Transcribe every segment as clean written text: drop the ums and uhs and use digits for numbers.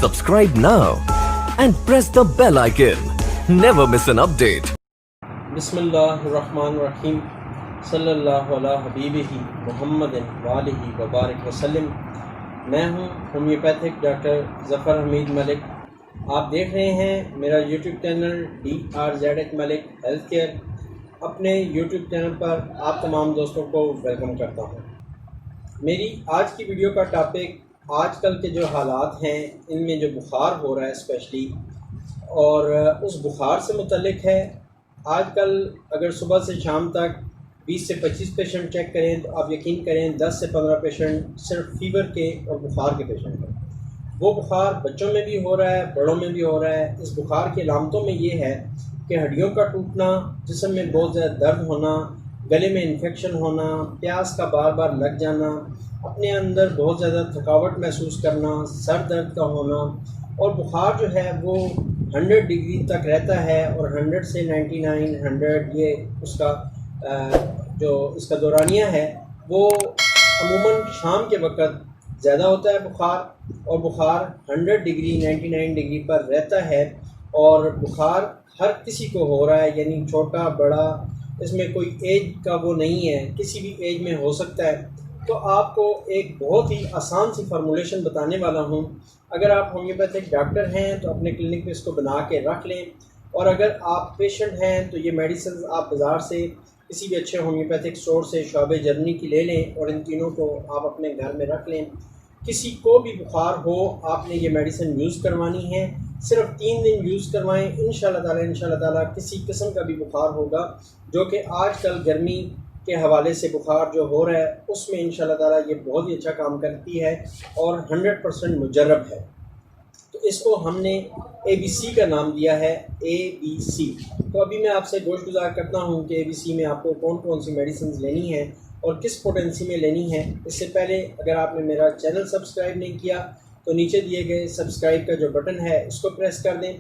Subscribe now and press the bell icon. Never miss an update. بسم اللہ الرحمن الرحیم صلی اللہ علیہ حبیبہ محمد وآلہ وبارک وسلم۔ میں ہوں ہومیوپیتھک ڈاکٹر ظفر حمید ملک۔ آپ دیکھ رہے ہیں میرا یوٹیوب چینل DRZ ملک ہیلتھ کیئر۔ اپنے یوٹیوب چینل پر آپ تمام دوستوں کو ویلکم کرتا ہوں۔ میری آج کی ویڈیو کا ٹاپک آج کل کے جو حالات ہیں ان میں جو بخار ہو رہا ہے اسپیشلی، اور اس بخار سے متعلق ہے۔ آج کل اگر صبح سے شام تک 20 سے 25 پیشنٹ چیک کریں تو آپ یقین کریں 10 سے 15 پیشنٹ صرف فیور کے اور بخار کے پیشنٹ ہیں۔ وہ بخار بچوں میں بھی ہو رہا ہے، بڑوں میں بھی ہو رہا ہے۔ اس بخار کی علامتوں میں یہ ہے کہ ہڈیوں کا ٹوٹنا، جسم میں بہت زیادہ درد ہونا، گلے میں انفیکشن ہونا، پیاس کا بار بار لگ جانا، اپنے اندر بہت زیادہ تھکاوٹ محسوس کرنا، سر درد کا ہونا، اور بخار جو ہے وہ 100 ڈگری تک رہتا ہے، اور 100 سے 99 100 یہ اس کا جو اس کا دورانیہ ہے وہ عموماً شام کے وقت زیادہ ہوتا ہے بخار، اور بخار 100 ڈگری 99 ڈگری پر رہتا ہے، اور بخار ہر کسی کو ہو رہا ہے، یعنی چھوٹا بڑا، اس میں کوئی ایج کا وہ نہیں ہے، کسی بھی ایج میں ہو سکتا ہے۔ تو آپ کو ایک بہت ہی آسان سی فارمولیشن بتانے والا ہوں۔ اگر آپ ہومیوپیتھک ڈاکٹر ہیں تو اپنے کلینک پہ اس کو بنا کے رکھ لیں، اور اگر آپ پیشنٹ ہیں تو یہ میڈیسنز آپ بازار سے کسی بھی اچھے ہومیوپیتھک اسٹور سے شعبہ جرمنی کی لے لیں، اور ان تینوں کو آپ اپنے گھر میں رکھ لیں۔ کسی کو بھی بخار ہو آپ نے یہ میڈیسن یوز کروانی ہے، صرف 3 دن یوز کروائیں، انشاءاللہ تعالی کسی قسم کا بھی بخار ہوگا، جو کہ آج کل گرمی کے حوالے سے بخار جو ہو رہا ہے اس میں انشاءاللہ تعالی یہ بہت ہی اچھا کام کرتی ہے اور 100% مجرب ہے۔ تو اس کو ہم نے ABC کا نام دیا ہے، ABC۔ تو ابھی میں آپ سے گوش گزار کرتا ہوں کہ ABC میں آپ کو کون کون سی میڈیسنز لینی ہیں اور کس پوٹینسی میں لینی ہے۔ اس سے پہلے اگر آپ نے میرا چینل سبسکرائب نہیں کیا تو نیچے دیے گئے سبسکرائب کا جو بٹن ہے اس کو پریس کر دیں،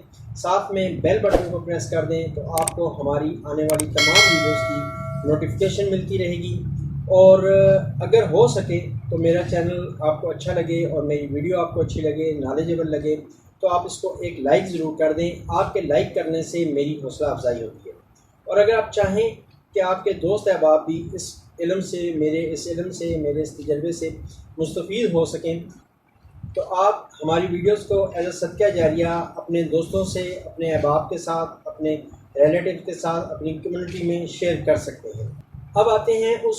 ساتھ میں بیل بٹن کو پریس کر دیں، تو آپ کو ہماری آنے والی تمام ویڈیوز کی نوٹیفیکیشن ملتی رہے گی۔ اور اگر ہو سکے تو میرا چینل آپ کو اچھا لگے اور میری ویڈیو آپ کو اچھی لگے، نالجیبل لگے، تو آپ اس کو ایک لائک ضرور کر دیں۔ آپ کے لائک کرنے سے میری حوصلہ افزائی ہوتی ہے، اور اگر آپ چاہیں کہ آپ کے دوست احباب بھی اس علم سے میرے اس تجربے سے مستفید ہو سکیں، تو آپ ہماری ویڈیوز کو ایز اے صدقہ جاریہ اپنے دوستوں سے، اپنے احباب کے ساتھ، اپنے ریلیٹیو کے ساتھ، اپنی کمیونٹی میں شیئر کر سکتے ہیں۔ اب آتے ہیں اس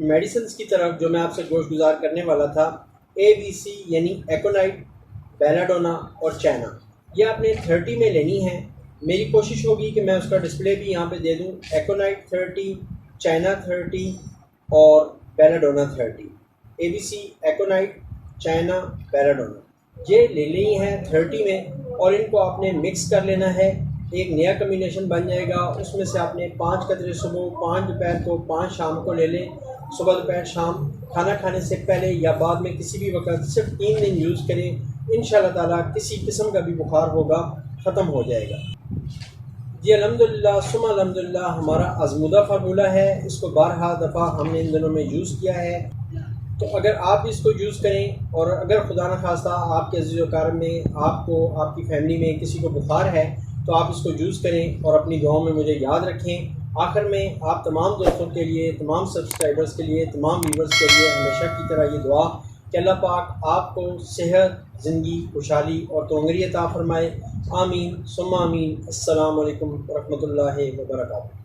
میڈیسنز کی طرف جو میں آپ سے گوش گزار کرنے والا تھا۔ ABC یعنی ایکونائٹ، بیلاڈونا اور چائنا، یہ آپ نے 30 میں لینی ہے۔ میری کوشش ہوگی کہ میں اس کا ڈسپلے بھی یہاں پہ دے دوں۔ ایکونائٹ 30، چائنا 30 اور بیلاڈونا 30۔ ABC، ایکونائٹ، چائنا، بیلاڈونا، یہ لے لینی ہے 30 میں، اور ان کو آپ نے مکس کر لینا ہے، ایک نیا کمبینیشن بن جائے گا۔ اس میں سے آپ نے 5 قطرے صبح، 5 دوپہر کو، 5 شام کو لے لیں۔ صبح دوپہر شام کھانا کھانے سے پہلے یا بعد میں کسی بھی وقت صرف 3 دن یوز کریں، انشاءاللہ تعالی کسی قسم کا بھی بخار ہوگا ختم ہو جائے گا۔ یہ الحمدللہ ثم الحمدللہ ہمارا آزمودہ فارمولہ ہے، اس کو بارہا دفعہ ہم نے ان دنوں میں یوز کیا ہے۔ تو اگر آپ اس کو یوز کریں، اور اگر خدا نخواستہ آپ کے عزیز و اقارب میں، آپ کو، آپ کی فیملی میں کسی کو بخار ہے تو آپ اس کو یوز کریں، اور اپنی دعاؤں میں مجھے یاد رکھیں۔ آخر میں آپ تمام دوستوں کے لیے، تمام سبسکرائبرز کے لیے، تمام ویورز کے لیے ہمیشہ کی طرح یہ دعا کہ اللہ پاک آپ کو صحت، زندگی، خوشحالی اور تونگری عطا فرمائے۔ آمین ثم آمین۔ السلام علیکم ورحمۃ اللہ وبرکاتہ۔